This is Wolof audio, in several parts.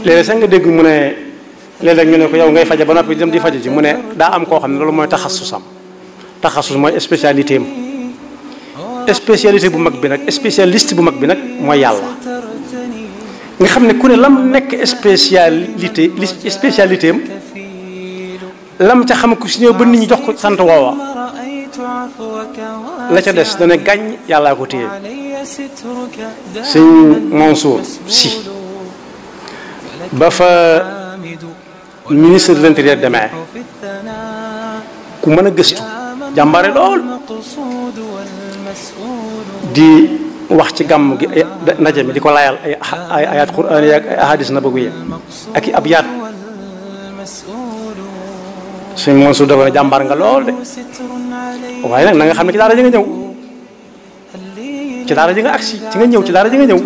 léeg-léeg sax nga dégg mu ne léeg-léeg ñu ne ko yow ngay faje ba noppi dem di faje ji mu ne daa am koo xam ne loolu mooy taxasusam taxasus mooy spécialité am spécialité bu mag bi nag spécialiste bu mag bi nag mooy yàlla nga xam ne ku ne lam nekk spécialité am lam ca xam ku si ñëw ba nit ñi jox ko sant woowa la ca des dana gàññ yàllaa ko téye sëñ Mansour Sy ba fa ministre de l'intérieur demee ku mën a gëstu jàmbare lool di wax ci gàmm gi ndaje mi di ko layal ay ayat quraan yi ak ay ahadis nabawiyya ak i abyaat sëñ Mansour dafa ne jàmbaar nga lool de waaye nag na nga xam ne ci daara ji nga ñëw ci daara ji nga agsi ci nga ñëw ci daara ji nga ñëw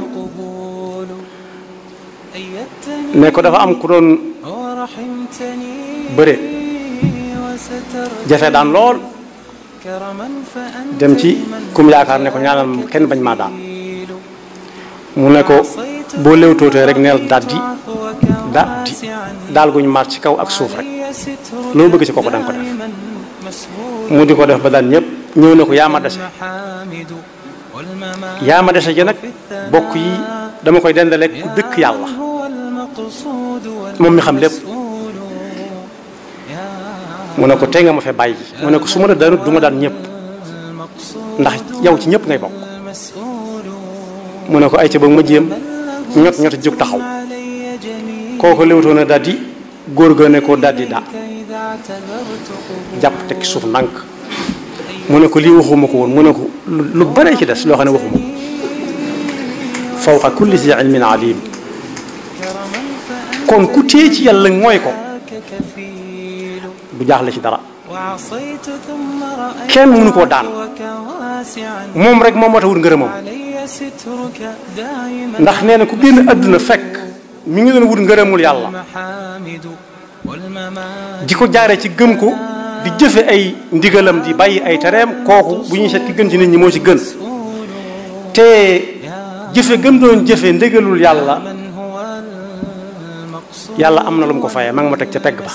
ne ko dafa am ku doon bëre jafe daan lool dem ci kum yaakaar ne ko ñaanal kenn bañ maa daan mu ne ko boo léewtootee rek neel daal guñu maar ci kaw ak suuf rek loolu bëgg ci kooku danga ko def mu di ko def ba daan ñëpp ñëw ne ko yaa ma dese ji nag bokk yi dama koy dendaleeg ku dëkk yàlla moom mi xam lépp mu ne ko tey nga ma fee bàyyi mu ne ko su ma la daanut du ma daan ñëpp ndax yow ci ñëpp ngay bokk mu ne ko ay ca ba ma jéem ñot jóg taxaw kooku léwtoo na daal di góor ga ne ko daal di daa jàpp tekki suuf ndànk mu ne ko lii waxuma ko woon mu ne ko lu bare ci des loo xam ne waxuma fawqa kulli zi ilmin alim kon ku téye ci yàlla mooy ko du jaaxle ci dara kenn mënu koo daan moom rek moom moo tax wut ngërëmam ndax nee na ku génn àdduna fekk mi ngi doon wut ngërëmul yàlla di ko jaare ci gëm ko di jëfe ay ndigalam di bàyyi ay tereem kooku bu ñuy seet ki gën ci nit ñi moo ci gën te jëfe gëm doon jëfe ndigalul yàlla am na lu mu ko fayee ma ngi ma teg ca pegg ba